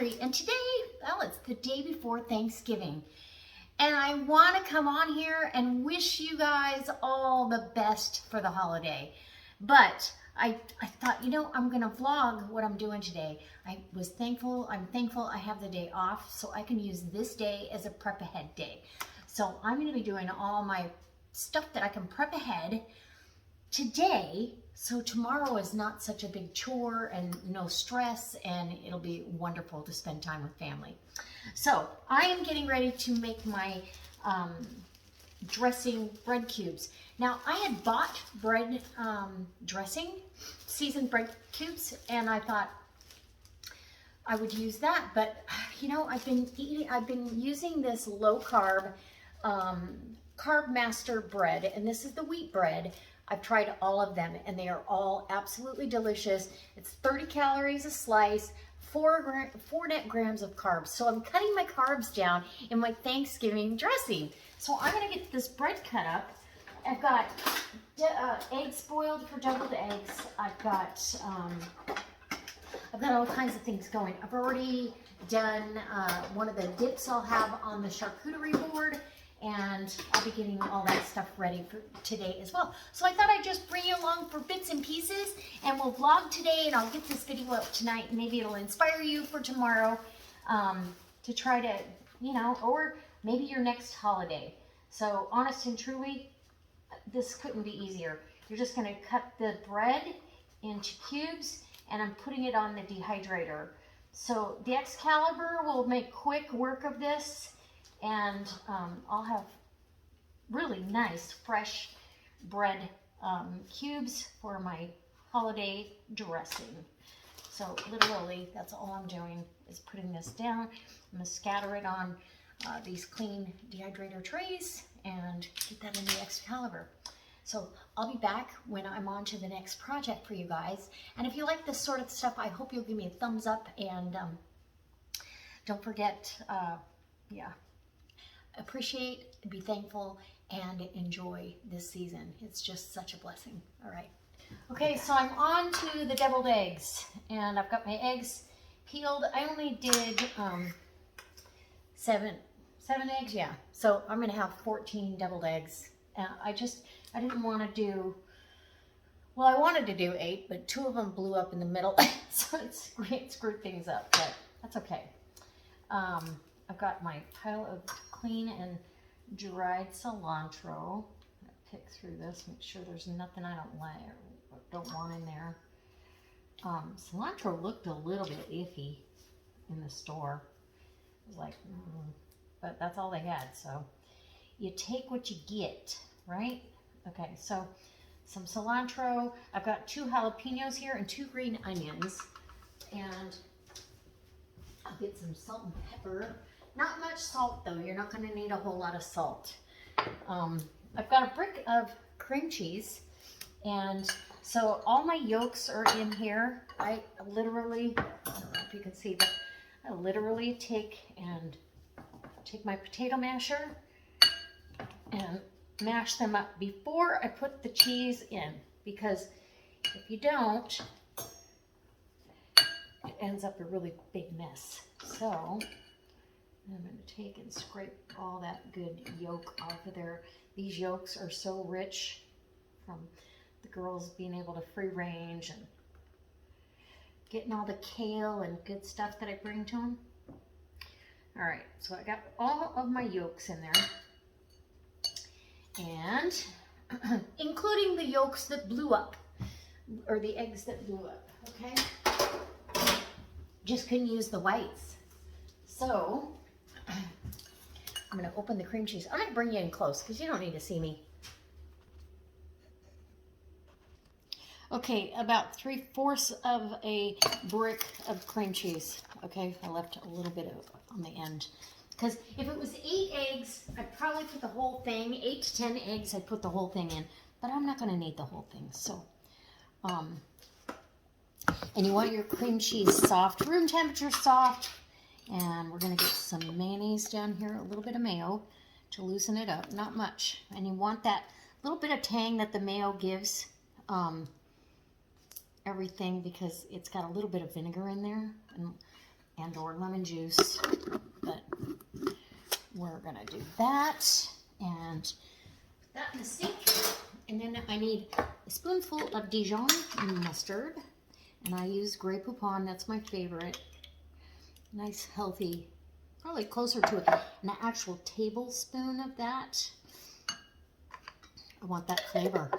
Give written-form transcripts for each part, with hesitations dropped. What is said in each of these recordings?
Pantry, and today, well, it's the day before Thanksgiving, and I want to come on here and wish you guys all the best for the holiday. But I thought, you know, I'm going to vlog what I'm doing today. I'm thankful I have the day off, so I can use this day as a prep ahead day. So I'm going to be doing all my stuff that I can prep ahead today, so tomorrow is not such a big chore and no stress, and it'll be wonderful to spend time with family. So I am getting ready to make my dressing bread cubes. Now I had bought bread dressing, seasoned bread cubes, and I thought I would use that, but you know, I've been using this low carb Carb Master bread, and this is the wheat bread. I've tried all of them, and they are all absolutely delicious. It's 30 calories a slice, 4 net grams of carbs. So I'm cutting my carbs down in my Thanksgiving dressing. So I'm gonna get this bread cut up. I've got eggs boiled for deviled eggs. I've got all kinds of things going. I've already done one of the dips I'll have on the charcuterie board, and I'll be getting all that stuff ready for today as well. So I thought I'd just bring you along for bits and pieces, and we'll vlog today, and I'll get this video up tonight, and maybe it'll inspire you for tomorrow to try to, you know, or maybe your next holiday. So honest and truly, this couldn't be easier. You're just gonna cut the bread into cubes, and I'm putting it on the dehydrator. So the Excalibur will make quick work of this, and I'll have really nice fresh bread cubes for my holiday dressing. So literally, that's all I'm doing is putting this down. I'm gonna scatter it on these clean dehydrator trays and get that in the Excalibur. So I'll be back when I'm on to the next project for you guys. And if you like this sort of stuff, I hope you'll give me a thumbs up, and don't forget, appreciate, be thankful, and enjoy this season. It's just such a blessing. All right. Okay, so I'm on to the deviled eggs, and I've got my eggs peeled. I only did seven eggs, yeah. So I'm gonna have 14 deviled eggs. I didn't want to do, well, I wanted to do 8, but 2 of them blew up in the middle, so it screwed things up, but that's okay. I've got my pile of clean and dried cilantro. I'll pick through this, make sure there's nothing I don't like or don't want in there. Cilantro looked a little bit iffy in the store. It was like, but that's all they had, so you take what you get, right? Okay, so some cilantro. I've got 2 jalapenos here and 2 green onions, and I'll get some salt and pepper. Not much salt though, you're not gonna need a whole lot of salt. I've got a brick of cream cheese, and so all my yolks are in here. I literally, I don't know if you can see, but I literally take my potato masher and mash them up before I put the cheese in, because if you don't, it ends up a really big mess. So I'm going to take and scrape all that good yolk off of there. These yolks are so rich from the girls being able to free range and getting all the kale and good stuff that I bring to them. All right, so I got all of my yolks in there, and including the yolks that blew up, or the eggs that blew up, okay? Just couldn't use the whites. So I'm gonna open the cream cheese. I'm gonna bring you in close because you don't need to see me. Okay, about 3/4 of a brick of cream cheese. Okay, I left a little bit of on the end, because if it was 8 eggs, I'd probably put the whole thing, 8 to 10 eggs, I'd put the whole thing in, but I'm not gonna need the whole thing. So, and you want your cream cheese soft, room temperature soft, and we're gonna get some mayonnaise down here, a little bit of mayo to loosen it up, not much. And you want that little bit of tang that the mayo gives everything, because it's got a little bit of vinegar in there, and or lemon juice, but we're gonna do that and put that in the sink. And then I need a spoonful of Dijon mustard, and I use Grey Poupon. That's my favorite. Nice, healthy, probably closer to an actual tablespoon of that. I want that flavor.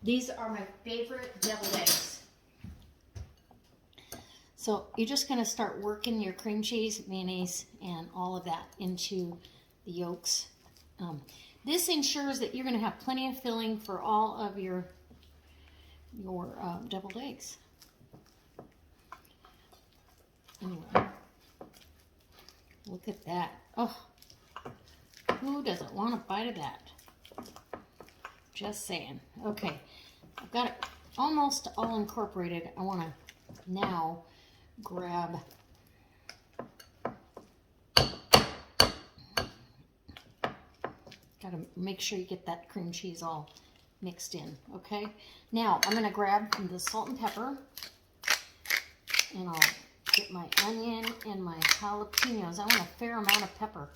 These are my favorite deviled eggs. So you're just going to start working your cream cheese, mayonnaise, and all of that into the yolks. This ensures that you're going to have plenty of filling for all of your deviled eggs. Anyway, look at that. Oh, who doesn't want a bite of that? Just saying. Okay, I've got it almost all incorporated. I want to now grab got to make sure you get that cream cheese all mixed in. Okay, now I'm going to grab the salt and pepper, and I'll get my onion and my jalapenos. I want a fair amount of pepper.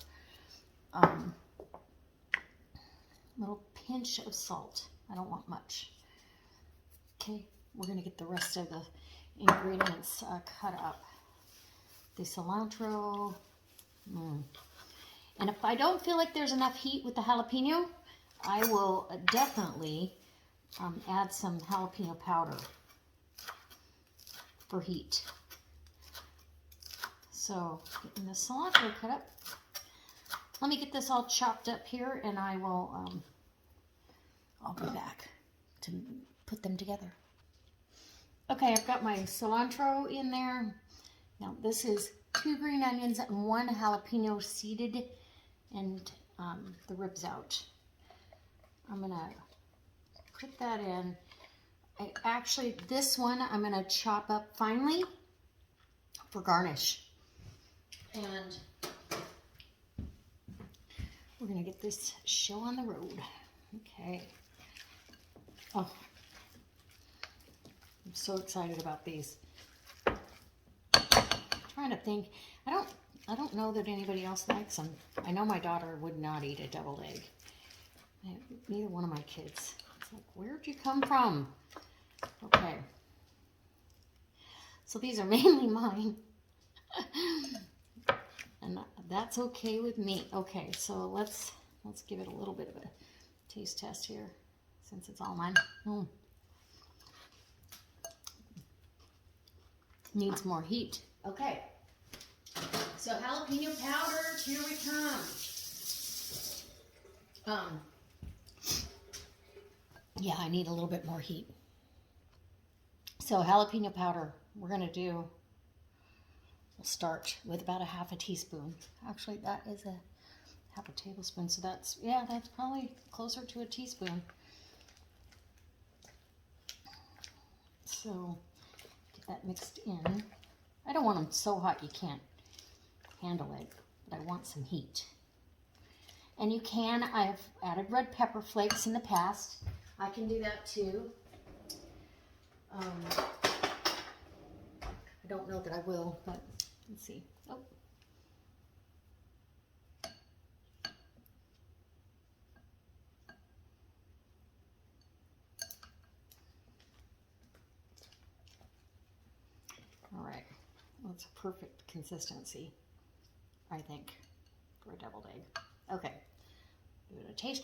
Little pinch of salt. I don't want much. Okay, we're going to get the rest of the ingredients cut up. The cilantro. And if I don't feel like there's enough heat with the jalapeno, I will definitely add some jalapeno powder for heat. So, getting the cilantro cut up. Let me get this all chopped up here, and I will, I'll be back to put them together. Okay, I've got my cilantro in there. Now, this is 2 green onions and 1 jalapeno seeded, and the ribs out. I'm gonna put that in. This one I'm gonna chop up finely for garnish. And we're going to get this show on the road. Okay. Oh, I'm so excited about these. I'm trying to think. I don't know that anybody else likes them. I know my daughter would not eat a deviled egg. Neither one of my kids. It's like, where'd you come from? Okay. So these are mainly mine. And that's okay with me. Okay, so let's give it a little bit of a taste test here, since it's all mine. Needs more heat. Okay, so jalapeno powder, here we come. Yeah, I need a little bit more heat. So jalapeno powder, we're gonna do. We'll start with about a half a teaspoon. Actually, that is a half a tablespoon. So that's probably closer to a teaspoon. So get that mixed in. I don't want them so hot you can't handle it, but I want some heat. And you can, I've added red pepper flakes in the past. I can do that too. I don't know that I will, but let's see. Oh. All right. Well, it's a perfect consistency, I think, for a deviled egg. Okay. Give it a taste.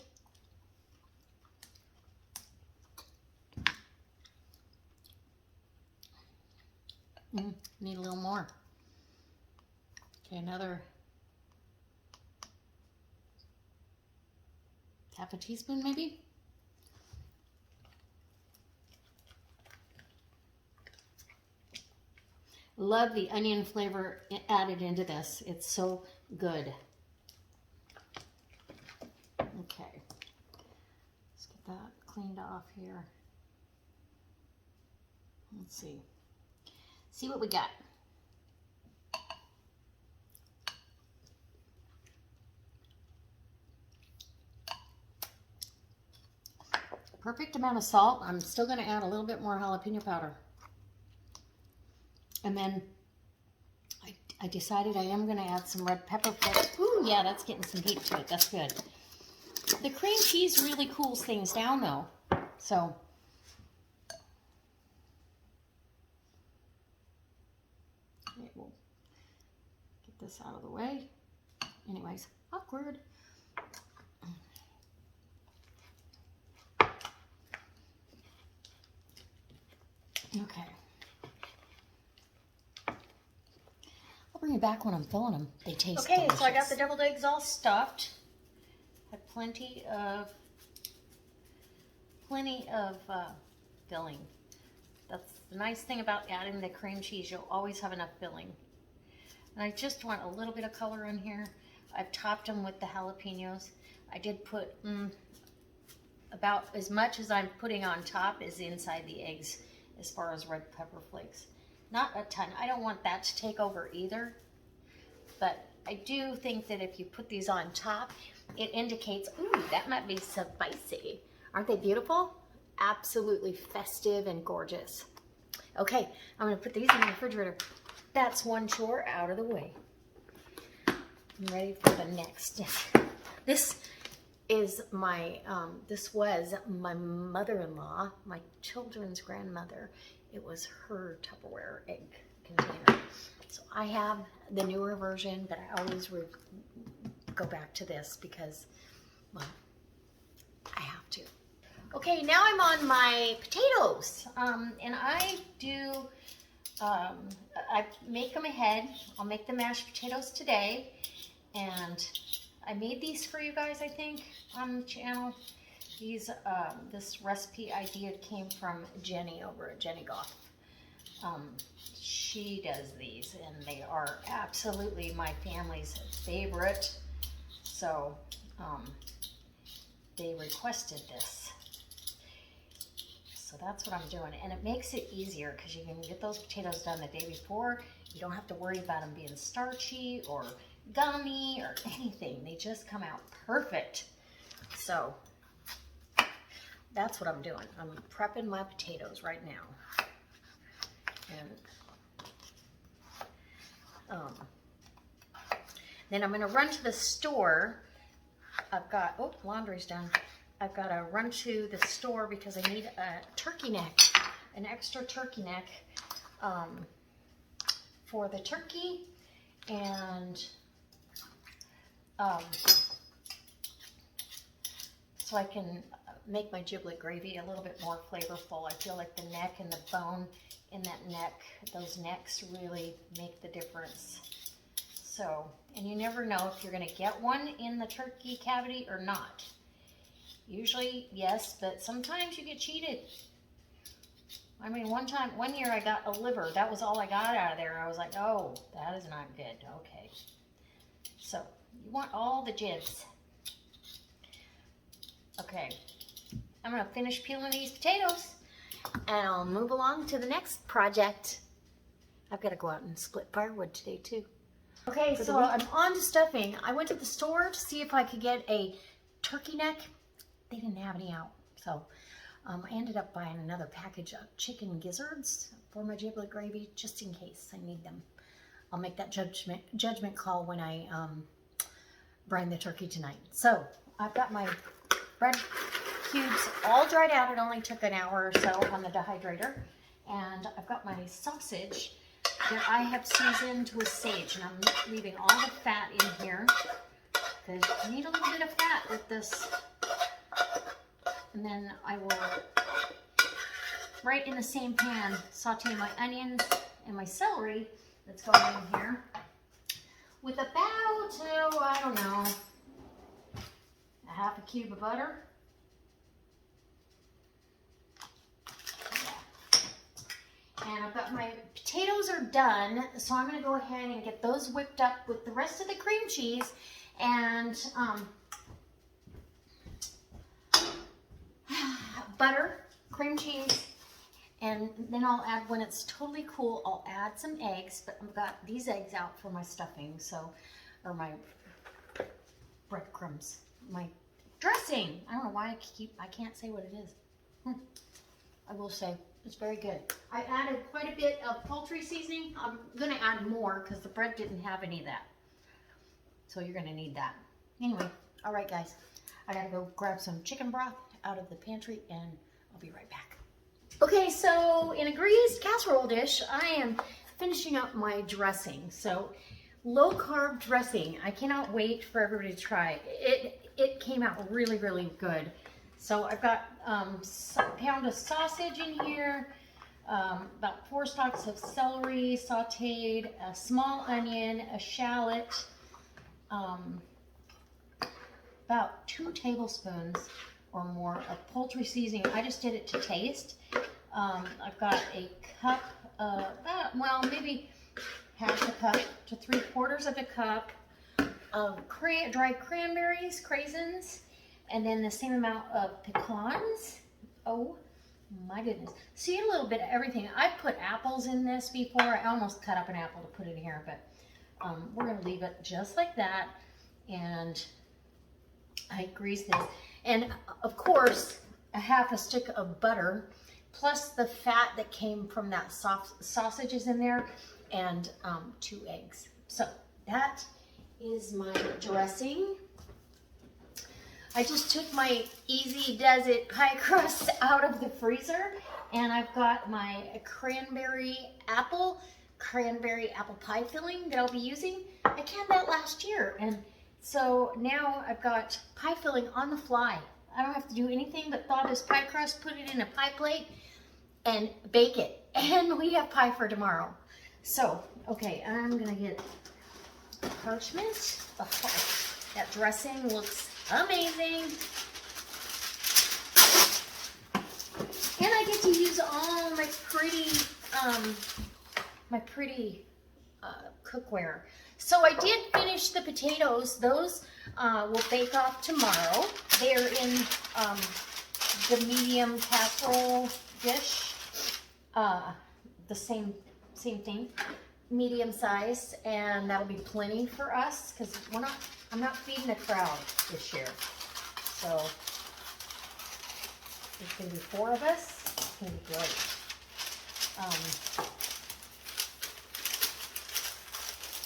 Need a little more. Okay, another half a teaspoon maybe. Love the onion flavor added into this. It's so good. Okay, let's get that cleaned off here. Let's see. See what we got. Perfect amount of salt. I'm still going to add a little bit more jalapeno powder. And then I decided I am going to add some red pepper flakes. Ooh, yeah, that's getting some heat to it. That's good. The cream cheese really cools things down, though. So, we'll get this out of the way. Anyways, awkward. Okay. I'll bring it back when I'm filling them. They taste delicious. So I got the deviled eggs all stuffed. Had plenty of filling. That's the nice thing about adding the cream cheese. You'll always have enough filling. And I just want a little bit of color in here. I've topped them with the jalapenos. I did put about as much as I'm putting on top is inside the eggs as far as red pepper flakes. Not a ton. I don't want that to take over either. But I do think that if you put these on top, it indicates, ooh, that might be spicy. Aren't they beautiful? Absolutely festive and gorgeous. Okay, I'm gonna put these in the refrigerator. That's one chore out of the way. I'm ready for the next. This is my, this was my mother-in-law, my children's grandmother. It was her Tupperware egg container. So I have the newer version, but I always go back to this because, well, I have to. Okay, now I'm on my potatoes, and I do, I make them ahead. I'll make the mashed potatoes today, and I made these for you guys, I think, on the channel. These, this recipe idea came from Jenny over at Jenny Goff. She does these, and they are absolutely my family's favorite. So, they requested this. So that's what I'm doing. And it makes it easier because you can get those potatoes done the day before. You don't have to worry about them being starchy or gummy or anything. They just come out perfect. So that's what I'm doing. I'm prepping my potatoes right now. And then I'm going to run to the store. I've got, oh, laundry's done. I've got to run to the store because I need a turkey neck, an extra turkey neck for the turkey, and so I can make my giblet gravy a little bit more flavorful. I feel like the neck and the bone in that neck, those necks really make the difference. So, and you never know if you're going to get one in the turkey cavity or not. Usually, yes, but sometimes you get cheated. I mean, one year I got a liver. That was all I got out of there. I was like, oh, that is not good. Okay. So, you want all the jibs. Okay. I'm going to finish peeling these potatoes, and I'll move along to the next project. I've got to go out and split firewood today, too. Okay, so I'm on to stuffing. I went to the store to see if I could get a turkey neck. They didn't have any out, so I ended up buying another package of chicken gizzards for my giblet gravy, just in case I need them. I'll make that judgment call when I brine the turkey tonight. So I've got my bread cubes all dried out. It only took an hour or so on the dehydrator, and I've got my sausage that I have seasoned with sage, and I'm leaving all the fat in here because you need a little bit of fat with this. And then I will, right in the same pan, saute my onions and my celery that's going in here with about, oh, I don't know, a half a cube of butter. And I've got my potatoes are done, so I'm going to go ahead and get those whipped up with the rest of the cream cheese and butter, cream cheese, and then I'll add, when it's totally cool, I'll add some eggs, but I've got these eggs out for my stuffing, so, or my breadcrumbs, my dressing. I don't know why I can't say what it is. I will say. It's very good. I added quite a bit of poultry seasoning. I'm going to add more because the bread didn't have any of that. So you're going to need that. Anyway, all right, guys. I got to go grab some chicken broth out of the pantry, and I'll be right back. Okay, so in a greased casserole dish, I am finishing up my dressing. So low-carb dressing. I cannot wait for everybody to try. It came out really, really good. So I've got a pound of sausage in here, about 4 stalks of celery sauteed, a small onion, a shallot, about 2 tablespoons or more of poultry seasoning. I just did it to taste. I've got a cup, well, maybe half a cup to 3/4 of a cup of dried cranberries, craisins, and then the same amount of pecans. Oh my goodness. See, a little bit of everything. I put apples in this before. I almost cut up an apple to put in here, but we're going to leave it just like that. And I grease this. And of course, a half a stick of butter, plus the fat that came from that soft sausages in there, and 2 eggs. So that is my dressing. I just took my Easy Does It pie crust out of the freezer, and I've got my cranberry apple pie filling that I'll be using. I canned that last year, and so now I've got pie filling on the fly. I don't have to do anything but thaw this pie crust, put it in a pie plate, and bake it. And we have pie for tomorrow. So, okay, I'm gonna get parchment. Oh, that dressing looks amazing. And I get to use all my pretty cookware. So I did finish the potatoes. Those will bake off tomorrow. They're in the medium casserole dish. The same thing, medium size, and that'll be plenty for us because I'm not feeding a crowd this year. So there's gonna be 4 of us. It's gonna be great.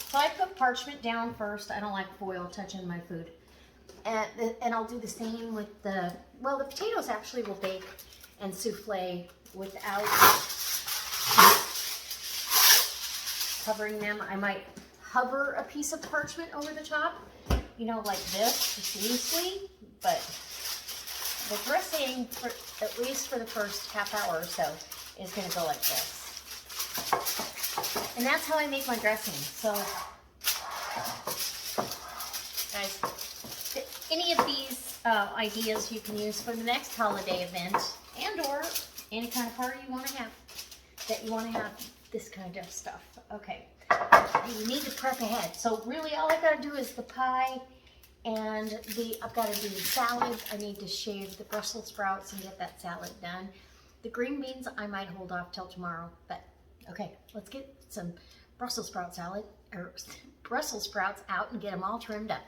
So I put parchment down first. I don't like foil touching my food. And I'll do the same with the potatoes actually will bake and souffle without covering them. I might hover a piece of parchment over the top, you know, like this, just loosely, but the dressing, at least for the first half hour or so, is going to go like this. And that's how I make my dressing. So, guys, any of these ideas you can use for the next holiday event and or any kind of party you want to have, that you want to have this kind of stuff. Okay, you need to prep ahead. So really all I got to do is the pie and I've got to do the salad. I need to shave the Brussels sprouts and get that salad done. The green beans I might hold off till tomorrow, but okay, let's get some Brussels sprouts out and get them all trimmed up.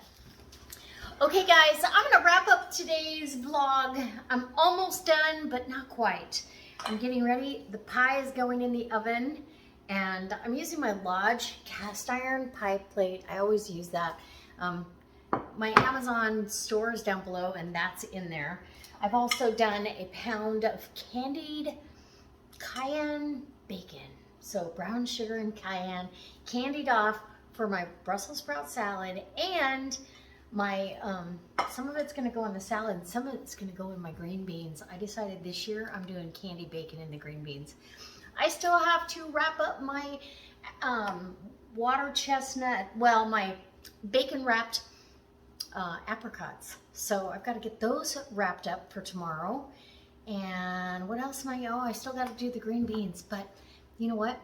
Okay guys, I'm gonna wrap up today's vlog. I'm almost done, but not quite. I'm getting ready. The pie is going in the oven, and I'm using my Lodge cast iron pie plate. I always use that. My Amazon store is down below, and that's in there. I've also done a pound of candied cayenne bacon. So brown sugar and cayenne, candied off for my Brussels sprout salad, and my some of it's gonna go in the salad, and some of it's gonna go in my green beans. I decided this year I'm doing candied bacon in the green beans. I still have to wrap up my water chestnut, my bacon wrapped apricots. So I've got to get those wrapped up for tomorrow. And what else am I still got to do the green beans, but you know what?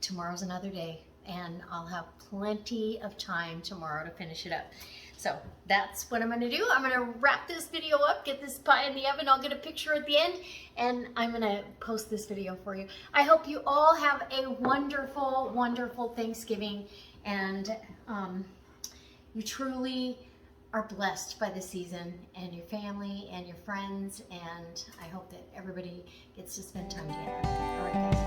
Tomorrow's another day, and I'll have plenty of time tomorrow to finish it up. So that's what I'm going to do. I'm going to wrap this video up, get this pie in the oven. I'll get a picture at the end, and I'm going to post this video for you. I hope you all have a wonderful, wonderful Thanksgiving, and you truly are blessed by the season, and your family and your friends, and I hope that everybody gets to spend time together. All right, guys.